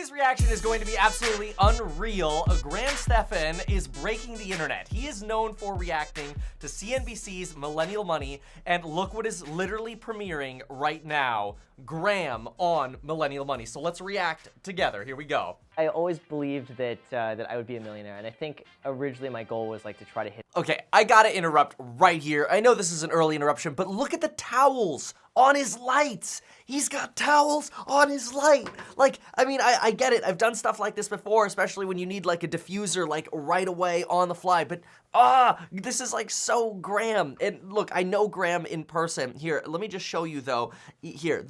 Today's reaction is going to be absolutely unreal. Stephan is breaking the internet. He is known for reacting to CNBC's Millennial Money, and look what is literally premiering right now. Graham on Millennial Money. So let's react together. Here we go. I always believed that I would be a millionaire, and I think originally my goal was like to try to hit. Okay, I gotta interrupt right here. I know this is an early interruption, but look at the towels on his lights. He's got towels on his light. Like, I mean, I get it. I've done stuff like this before, especially when you need like a diffuser like right away on the fly, but this is like so Graham. And look, I know Graham in person. Here, let me just show you though. Here,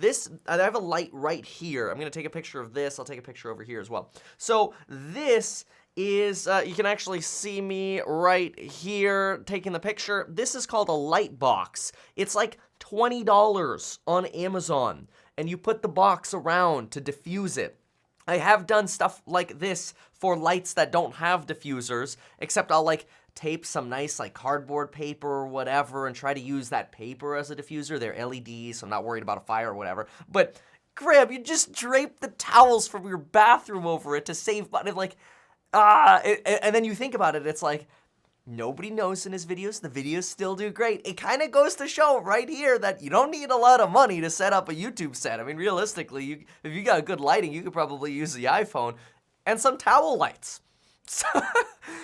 I have a light right here. I'm gonna take a picture of this. I'll take a picture over here as well. So this is, you can actually see me right here taking the picture. This is called a light box. It's like $20 on Amazon, and you put the box around to diffuse it. I have done stuff like this for lights that don't have diffusers, except I'll like tape some nice like cardboard paper or whatever and try to use that paper as a diffuser. They're LEDs, so I'm not worried about a fire or whatever. But Graham, you just drape the towels from your bathroom over it to save money. Like, and then you think about it, it's like, nobody knows in his videos, the videos still do great. It kind of goes to show right here that you don't need a lot of money to set up a YouTube set. I mean, realistically, if you got good lighting, you could probably use the iPhone and some towel lights.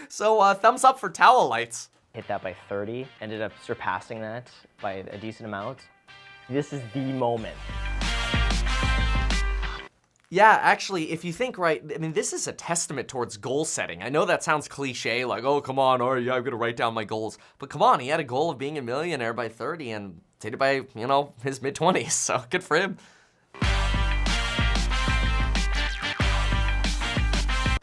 So thumbs up for towel lights. Hit that by 30, ended up surpassing that by a decent amount. This is the moment. Yeah, actually, if you think right, I mean, this is a testament towards goal setting. I know that sounds cliche, like, oh, come on, or yeah, I'm gonna write down my goals. But come on, he had a goal of being a millionaire by 30 and did it by, you know, his mid-20s, so good for him.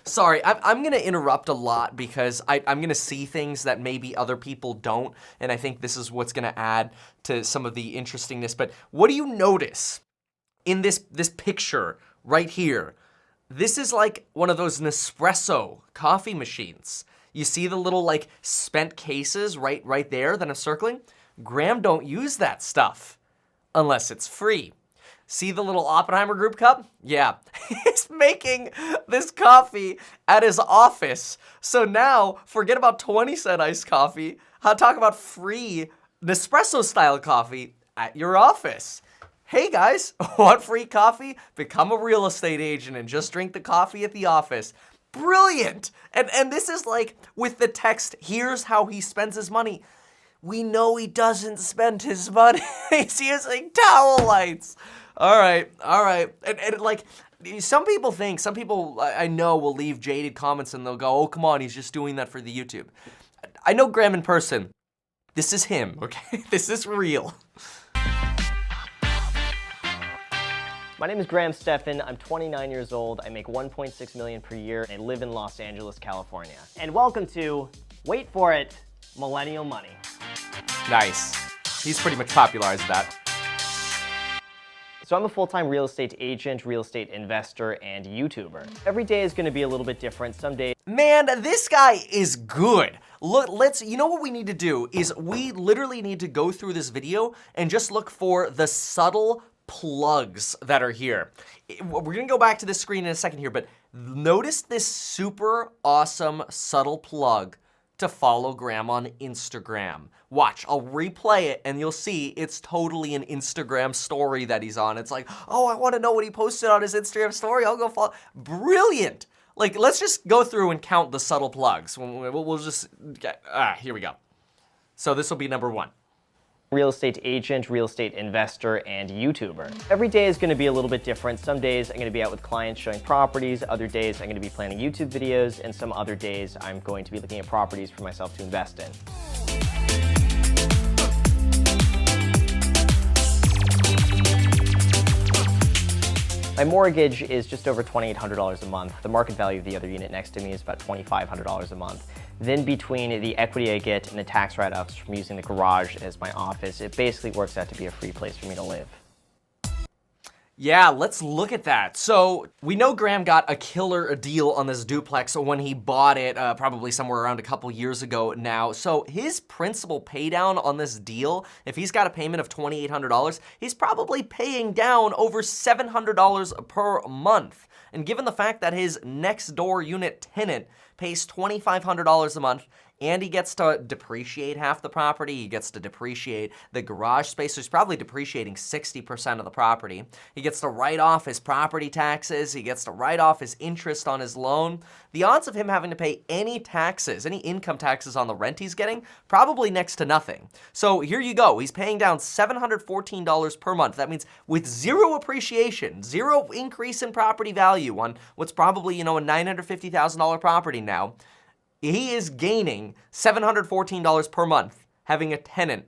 Sorry, I'm gonna interrupt a lot because I'm gonna see things that maybe other people don't, and I think this is what's gonna add to some of the interestingness. But what do you notice in this picture right here? This is like one of those Nespresso coffee machines. You see the little like spent cases right there that I'm circling? Graham don't use that stuff unless it's free. See the little Oppenheimer Group cup? Yeah, he's making this coffee at his office. So now, forget about 20-cent iced coffee. Talk about free Nespresso style coffee at your office. Hey guys, want free coffee? Become a real estate agent and just drink the coffee at the office. Brilliant! And this is like with the text, here's how he spends his money. We know he doesn't spend his money. He's using towel lights. All right. And like, some people I know will leave jaded comments and they'll go, oh, come on, he's just doing that for the YouTube. I know Graham in person. This is him, okay? This is real. My name is Graham Stephan. I'm 29 years old. I make $1.6 million per year and I live in Los Angeles, California. And welcome to, wait for it, Millennial Money. Nice. He's pretty much popularized that. So I'm a full-time real estate agent, real estate investor, and YouTuber. Every day is gonna be a little bit different. Some days... Man, this guy is good. Look, you know what we need to do is we literally need to go through this video and just look for the subtle plugs that are here. We're gonna go back to this screen in a second here, but notice this super awesome subtle plug to follow Graham on Instagram. Watch, I'll replay it and you'll see it's totally an Instagram story that he's on. It's like, oh, I wanna know what he posted on his Instagram story. I'll go follow. Brilliant. Like, let's just go through and count the subtle plugs. We'll just, here we go. So this will be number 1. Real estate agent, real estate investor, and YouTuber. Every day is gonna be a little bit different. Some days I'm gonna be out with clients showing properties, other days I'm gonna be planning YouTube videos, and some other days I'm going to be looking at properties for myself to invest in. My mortgage is just over $2,800 a month. The market value of the other unit next to me is about $2,500 a month. Then between the equity I get and the tax write-offs from using the garage as my office, it basically works out to be a free place for me to live. Yeah, let's look at that. So we know Graham got a killer deal on this duplex when he bought it probably somewhere around a couple years ago now. So his principal pay down on this deal, if he's got a payment of $2,800, he's probably paying down over $700 per month. And given the fact that his next door unit tenant pays $2,500 a month, and he gets to depreciate half the property, he gets to depreciate the garage space, so he's probably depreciating 60% of the property. He gets to write off his property taxes, he gets to write off his interest on his loan. The odds of him having to pay any taxes, any income taxes on the rent he's getting, probably next to nothing. So here you go, he's paying down $714 per month. That means with zero appreciation, zero increase in property value on what's probably, a $950,000 property now, he is gaining $714 per month, having a tenant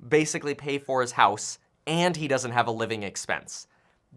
basically pay for his house, and he doesn't have a living expense.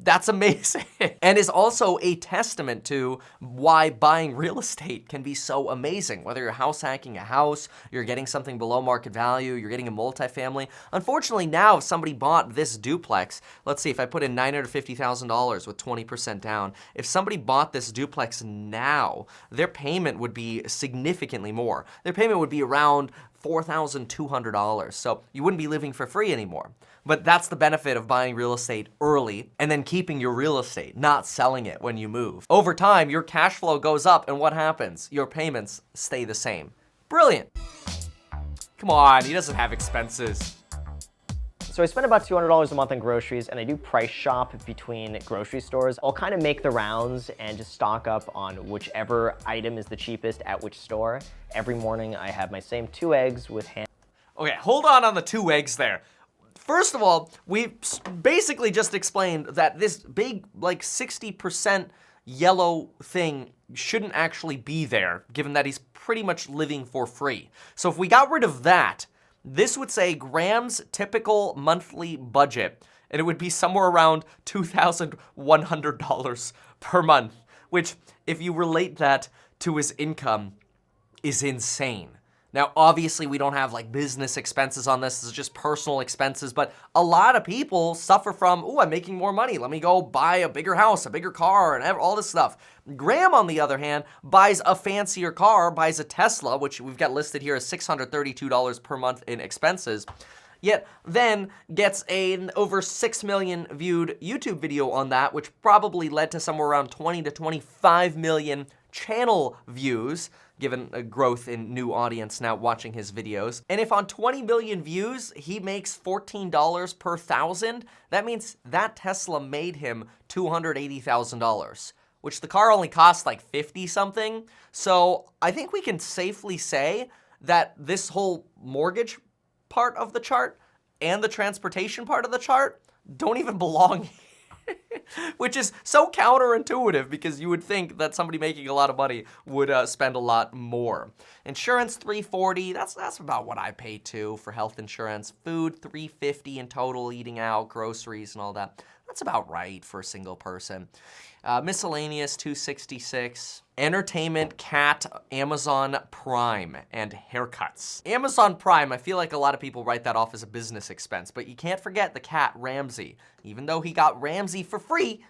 That's amazing. And is also a testament to why buying real estate can be so amazing. Whether you're house hacking a house, you're getting something below market value, you're getting a multifamily. Unfortunately, now if somebody bought this duplex, let's see, if I put in $950,000 with 20% down, if somebody bought this duplex now, their payment would be significantly more. Their payment would be around $4,200. So you wouldn't be living for free anymore. But that's the benefit of buying real estate early and then keeping your real estate, not selling it when you move. Over time, your cash flow goes up, and what happens? Your payments stay the same. Brilliant. Come on, he doesn't have expenses. So I spend about $200 a month on groceries, and I do price shop between grocery stores. I'll kind of make the rounds and just stock up on whichever item is the cheapest at which store. Every morning I have my same 2 eggs with ham. Okay, hold on the 2 eggs there. First of all, we basically just explained that this big, 60% yellow thing shouldn't actually be there, given that he's pretty much living for free. So if we got rid of that, this would say Graham's typical monthly budget, and it would be somewhere around $2,100 per month, which, if you relate that to his income, is insane. Now, obviously, we don't have business expenses on this. This is just personal expenses, but a lot of people suffer from, I'm making more money. Let me go buy a bigger house, a bigger car, and all this stuff. Graham, on the other hand, buys a fancier car, buys a Tesla, which we've got listed here as $632 per month in expenses, yet then gets an over 6 million viewed YouTube video on that, which probably led to somewhere around 20 to 25 million channel views, given a growth in new audience now watching his videos. And if on 20 million views, he makes $14 per thousand, that means that Tesla made him $280,000, which the car only cost 50 something. So I think we can safely say that this whole mortgage part of the chart and the transportation part of the chart don't even belong here. Which is so counterintuitive, because you would think that somebody making a lot of money would spend a lot more. Insurance, $340, that's about what I pay too for health insurance. Food, $350 in total, eating out, groceries and all that. That's about right for a single person. Miscellaneous, $266. Entertainment, cat, Amazon Prime, and haircuts. Amazon Prime, I feel like a lot of people write that off as a business expense, but you can't forget the cat, Ramsey. Even though he got Ramsey for free,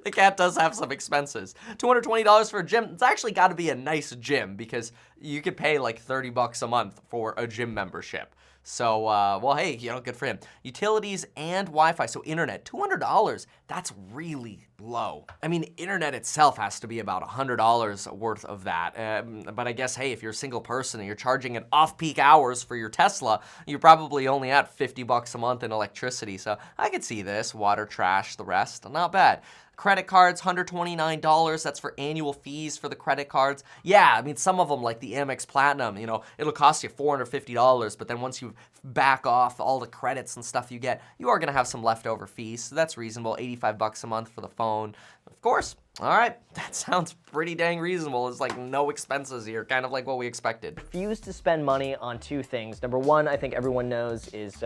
the cat does have some expenses. $220 for a gym. It's actually got to be a nice gym, because you could pay $30 a month for a gym membership. So, well, hey, good for him. Utilities and Wi-Fi, so internet, $200. That's really low. I mean, internet itself has to be about $100 worth of that. But I guess, hey, if you're a single person and you're charging at off-peak hours for your Tesla, you're probably only at $50 a month in electricity. So I could see this, water, trash, the rest, not bad. Credit cards, $129. That's for annual fees for the credit cards. Yeah, I mean, some of them, like the Amex Platinum, it'll cost you $450, but then once you back off all the credits and stuff you get, you are gonna have some leftover fees, so that's reasonable. $85 a month for the phone. Of course, all right, that sounds pretty dang reasonable. It's no expenses here, kind of like what we expected. Refuse to spend money on 2 things. Number 1, I think everyone knows, is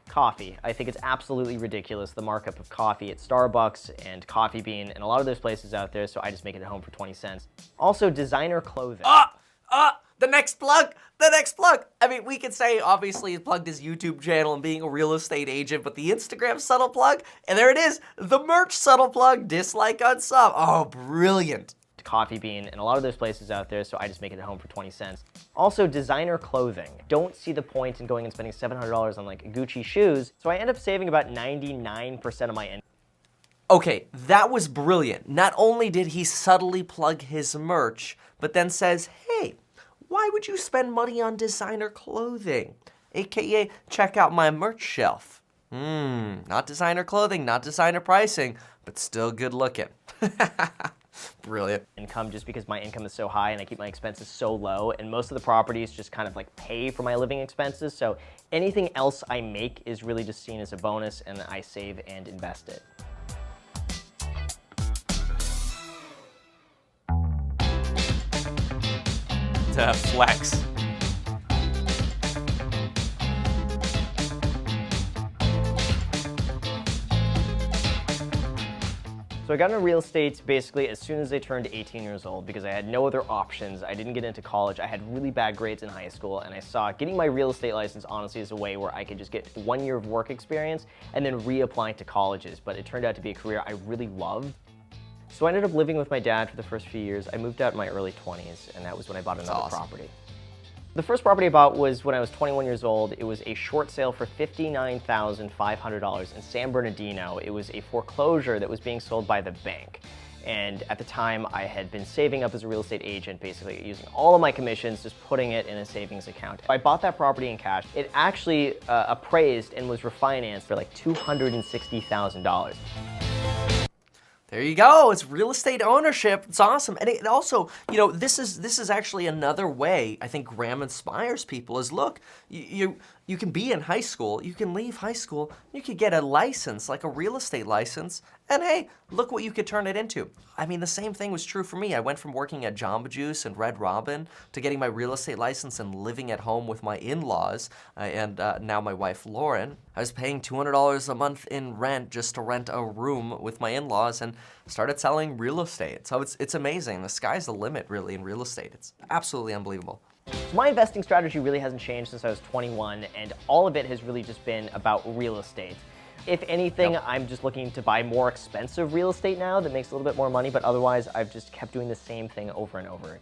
coffee. I think it's absolutely ridiculous, the markup of coffee at Starbucks and Coffee Bean and a lot of those places out there, so I just make it at home for 20 cents. Also, designer clothing. The next plug! I mean, we could say, obviously, he plugged his YouTube channel and being a real estate agent, but the Instagram subtle plug, and there it is, the merch subtle plug, dislike on sub. Oh, brilliant. Coffee Bean and a lot of those places out there, so I just make it at home for 20 cents. Also, designer clothing. Don't see the point in going and spending $700 on Gucci shoes, so I end up saving about 99% of my income. Okay, that was brilliant. Not only did he subtly plug his merch, but then says, hey, why would you spend money on designer clothing? AKA, check out my merch shelf. Not designer clothing, not designer pricing, but still good looking. Brilliant. Income just because my income is so high and I keep my expenses so low, and most of the properties just kind of like pay for my living expenses. So anything else I make is really just seen as a bonus, and I save and invest it. Flex. So I got into real estate basically as soon as I turned 18 years old because I had no other options. I didn't get into college. I had really bad grades in high school, and I saw getting my real estate license honestly as a way where I could just get 1 year of work experience and then reapplying to colleges. But it turned out to be a career I really loved. So I ended up living with my dad for the first few years. I moved out in my early 20s, and that was when I bought another property. The first property I bought was when I was 21 years old. It was a short sale for $59,500 in San Bernardino. It was a foreclosure that was being sold by the bank. And at the time, I had been saving up as a real estate agent, basically using all of my commissions, just putting it in a savings account. I bought that property in cash. It actually appraised and was refinanced for like $260,000. There you go. It's real estate ownership. It's awesome. And it also, you know, this is actually another way I think Graham inspires people is, look, you can be in high school, you can leave high school, you could get a license, like a real estate license, and hey, look what you could turn it into. I mean, the same thing was true for me. I went from working at Jamba Juice and Red Robin to getting my real estate license and living at home with my in-laws and now my wife, Lauren. I was paying $200 a month in rent just to rent a room with my in-laws and started selling real estate. So it's amazing. The sky's the limit, really, in real estate. It's absolutely unbelievable. My investing strategy really hasn't changed since I was 21, and all of it has really just been about real estate. If anything, I'm just looking to buy more expensive real estate now that makes a little bit more money, but otherwise I've just kept doing the same thing over and over again.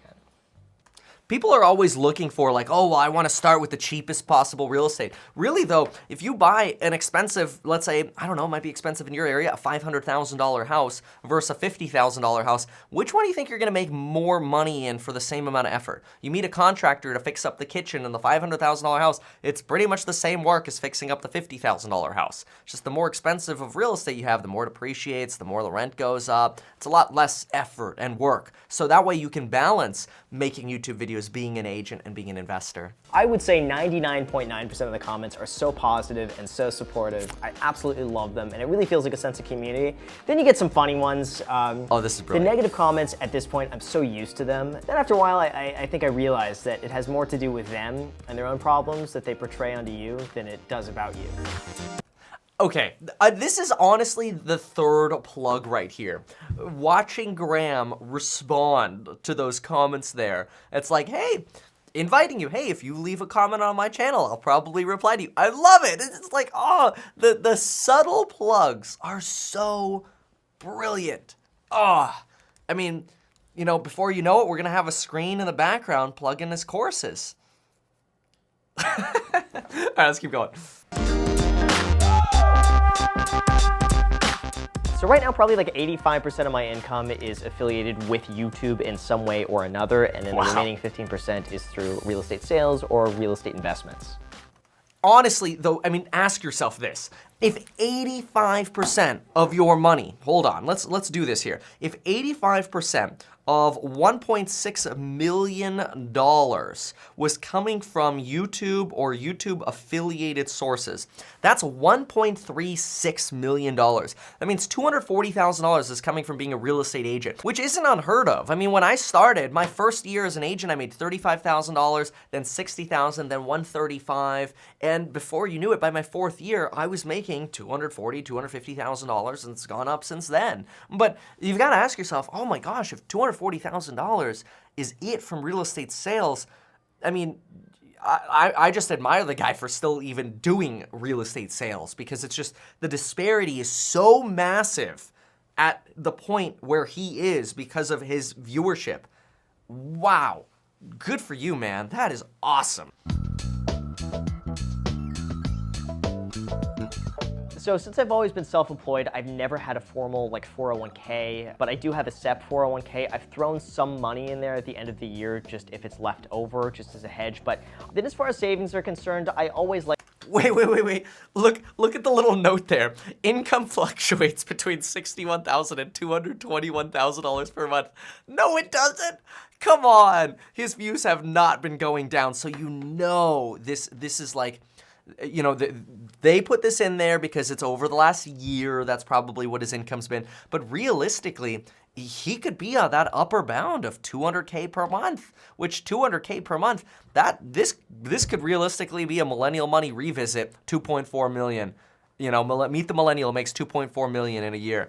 People are always looking for like, oh, well, I want to start with the cheapest possible real estate. Really though, if you buy an expensive, let's say, I don't know, it might be expensive in your area, a $500,000 house versus a $50,000 house, which one do you think you're going to make more money in for the same amount of effort? You meet a contractor to fix up the kitchen in the $500,000 house, it's pretty much the same work as fixing up the $50,000 house. It's just the more expensive of real estate you have, the more it appreciates, the more the rent goes up. It's a lot less effort and work. So that way you can balance making YouTube videos, being an agent, and being an investor. I would say 99.9% of the comments are so positive and so supportive. I absolutely love them, and it really feels like a sense of community. Then you get some funny ones. Oh, this is brilliant. The negative comments, at this point, I'm so used to them. Then after a while, I think I realized that it has more to do with them and their own problems that they portray onto you than it does about you. Okay, this is honestly the third plug right here. Watching Graham respond to those comments there, it's like, hey, inviting you, hey, if you leave a comment on my channel, I'll probably reply to you. I love it. It's like, oh, the subtle plugs are so brilliant. Oh, I mean, you know, before you know it, we're gonna have a screen in the background plugging his courses. All right, let's keep going. So right now, probably like 85% of my income is affiliated with YouTube in some way or another, and then the remaining 15% is through real estate sales or real estate investments. Honestly, though, I mean, ask yourself this. If 85% of your money, hold on, let's do this here. If 85% of $1.6 million was coming from YouTube or YouTube affiliated sources, that's $1.36 million. That means $240,000 is coming from being a real estate agent, which isn't unheard of. I mean, when I started, my first year as an agent, I made $35,000, then $60,000, then $135,000, and before you knew it, by my fourth year, I was making $240,000, $250,000, and it's gone up since then. But you've got to ask yourself, oh my gosh, if $240,000 is it from real estate sales, I mean, I just admire the guy for still even doing real estate sales, because it's just, the disparity is so massive at the point where he is because of his viewership. Wow. Good for you, man. That is awesome. So since I've always been self-employed, I've never had a formal like 401k, but I do have a SEP 401k. I've thrown some money in there at the end of the year, just if it's left over, just as a hedge. But then as far as savings are concerned, I always like... Wait. Look at the little note there. Income fluctuates between $61,000 and $221,000 per month. No, it doesn't. Come on. His views have not been going down. So you know this is like, you know, they put this in there because it's over the last year. That's probably what his income's been. But realistically, he could be on that upper bound of 200K per month, which 200K per month, this could realistically be a Millennial Money revisit, 2.4 million. You know, Meet the Millennial makes 2.4 million in a year.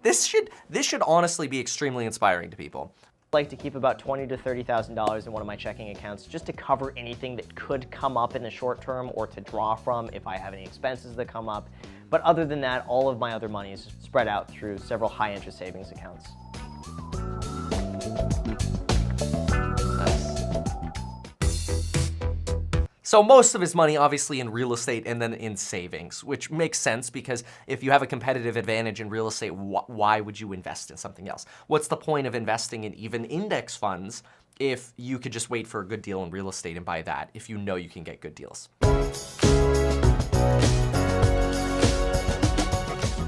This should honestly be extremely inspiring to people. Like to keep about $20,000 to $30,000 in one of my checking accounts just to cover anything that could come up in the short term or to draw from if I have any expenses that come up. But other than that, all of my other money is spread out through several high-interest savings accounts. So most of his money obviously in real estate and then in savings, which makes sense because if you have a competitive advantage in real estate, why would you invest in something else? What's the point of investing in even index funds if you could just wait for a good deal in real estate and buy that if you know you can get good deals?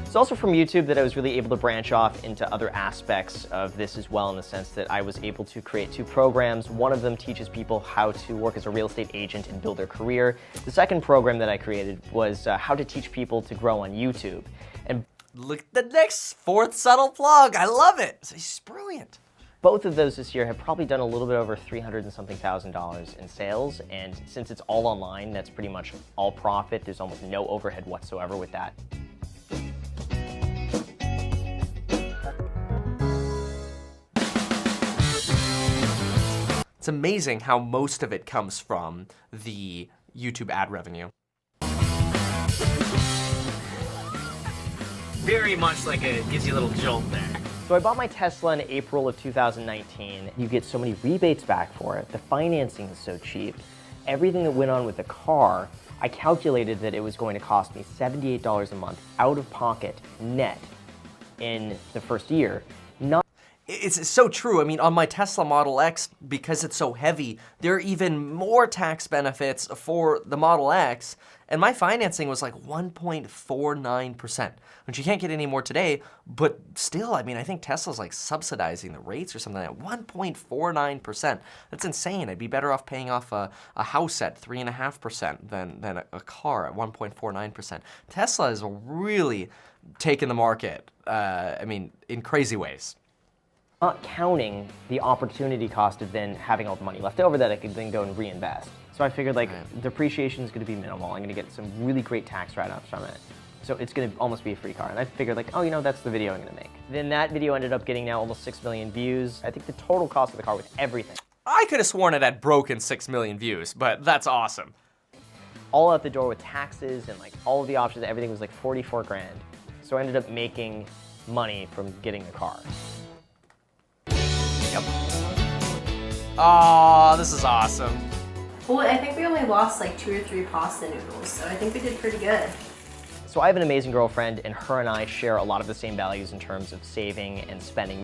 It's also from YouTube that I was really able to branch off into other aspects of this as well, in the sense that I was able to create 2 programs. One of them teaches people how to work as a real estate agent and build their career. The second program that I created was how to teach people to grow on YouTube. And look at the next 4th subtle plug. I love it. It's brilliant. Both of those this year have probably done a little bit over $300 and something thousand in sales. And since it's all online, that's pretty much all profit. There's almost no overhead whatsoever with that. It's amazing how most of it comes from the YouTube ad revenue. Very much like it gives you a little jolt there. So I bought my Tesla in April of 2019. You get so many rebates back for it. The financing is so cheap. Everything that went on with the car, I calculated that it was going to cost me $78 a month out of pocket net in the first year. It's so true. I mean, on my Tesla Model X, because it's so heavy, there are even more tax benefits for the Model X, and my financing was like 1.49%, which you can't get any more today, but still, I mean, I think Tesla's like subsidizing the rates or something like that. 1.49%. That's insane. I'd be better off paying off a house at 3.5% than a car at 1.49%. Tesla is really taking the market, I mean, in crazy ways. Not counting the opportunity cost of then having all the money left over that I could then go and reinvest. So I figured like depreciation is going to be minimal. I'm going to get some really great tax write-offs from it. So it's going to almost be a free car. And I figured like, oh, you know, that's the video I'm going to make. Then that video ended up getting now almost 6 million views. I think the total cost of the car with everything. I could have sworn it had broken 6 million views, but that's awesome. All out the door with taxes and like all of the options, everything was like 44 grand. So I ended up making money from getting the car. Yep. Oh, this is awesome. Well, I think we only lost like 2 or 3 pasta noodles, so I think we did pretty good. So I have an amazing girlfriend, and her and I share a lot of the same values in terms of saving and spending.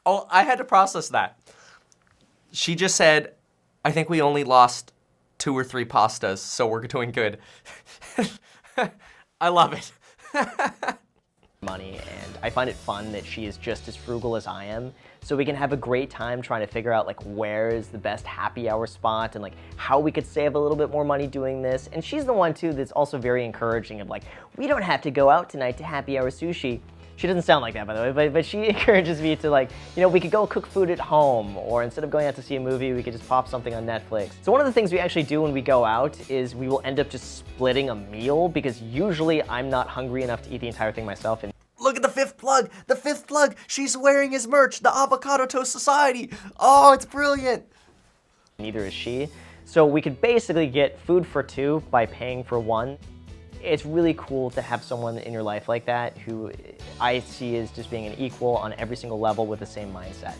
Oh, I had to process that. She just said, I think we only lost 2 or 3 pastas, so we're doing good. I love it. Money, and I find it fun that she is just as frugal as I am, so we can have a great time trying to figure out like where is the best happy hour spot and like how we could save a little bit more money doing this. And she's the one too that's also very encouraging of like, we don't have to go out tonight to happy hour sushi. She doesn't sound like that, by the way, but she encourages me to like, you know, we could go cook food at home, or instead of going out to see a movie, we could just pop something on Netflix. So one of the things we actually do when we go out is we will end up just splitting a meal, because usually I'm not hungry enough to eat the entire thing myself. And look at the 5th plug, the 5th plug. She's wearing his merch, the Avocado Toast Society. Oh, it's brilliant. Neither is she. So we could basically get food for 2 by paying for 1. It's really cool to have someone in your life like that who I see as just being an equal on every single level with the same mindset.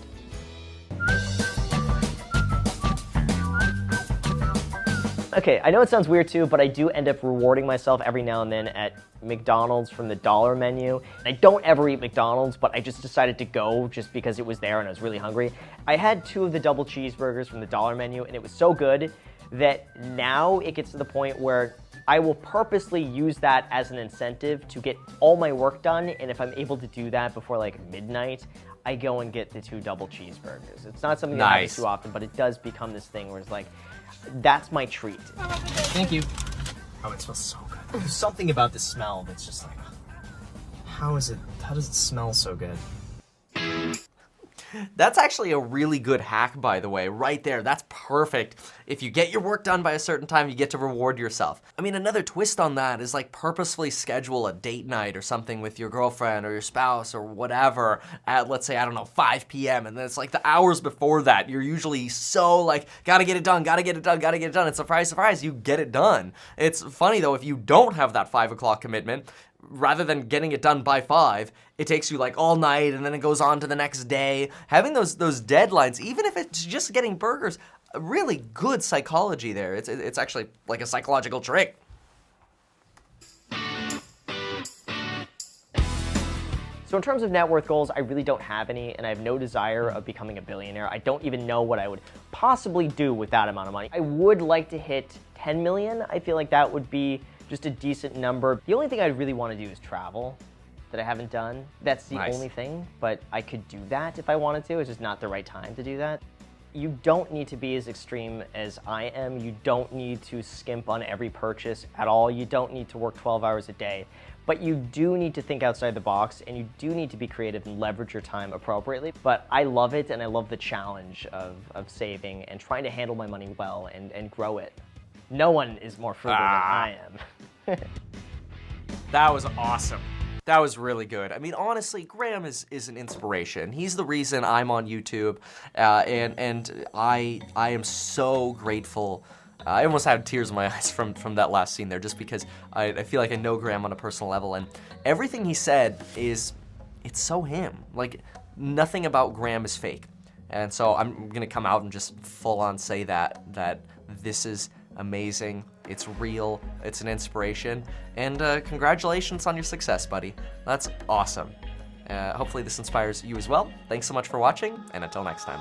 Okay, I know it sounds weird too, but I do end up rewarding myself every now and then at McDonald's from the dollar menu. I don't ever eat McDonald's, but I just decided to go just because it was there and I was really hungry. I had 2 of the double cheeseburgers from the dollar menu, and it was so good that now it gets to the point where I will purposely use that as an incentive to get all my work done, and if I'm able to do that before like midnight, I go and get the 2 double cheeseburgers. It's not something that happens too often, but it does become this thing where it's like, that's my treat. Thank you. Oh, it smells so good. There's something about the smell that's just like, how does it smell so good? That's actually a really good hack, by the way, right there. That's perfect. If you get your work done by a certain time, you get to reward yourself. I mean, another twist on that is like purposefully schedule a date night or something with your girlfriend or your spouse or whatever at, let's say, I don't know, 5 p.m. And then it's like the hours before that, you're usually so like, gotta get it done, gotta get it done, gotta get it done. And surprise, surprise, you get it done. It's funny though, if you don't have that 5 o'clock commitment, rather than getting it done by 5, it takes you like all night and then it goes on to the next day. Having those deadlines, even if it's just getting burgers, really good psychology there. It's actually like a psychological trick. So in terms of net worth goals, I really don't have any, and I have no desire of becoming a billionaire. I don't even know what I would possibly do with that amount of money. I would like to hit 10 million. I feel like that would be just a decent number. The only thing I really want to do is travel that I haven't done. That's the only thing, but I could do that if I wanted to. It's just not the right time to do that. You don't need to be as extreme as I am. You don't need to skimp on every purchase at all. You don't need to work 12 hours a day, but you do need to think outside the box, and you do need to be creative and leverage your time appropriately. But I love it, and I love the challenge of saving and trying to handle my money well and grow it. No one is more frugal than I am. That was awesome. That was really good. I mean, honestly, Graham is an inspiration. He's the reason I'm on YouTube, and I am so grateful. I almost had tears in my eyes from that last scene there, just because I feel like I know Graham on a personal level, and everything he said it's so him. Like, nothing about Graham is fake. And so I'm gonna come out and just full on say that this is amazing, it's real, it's an inspiration, and congratulations on your success, buddy. That's awesome. Hopefully this inspires you as well. Thanks so much for watching, and until next time.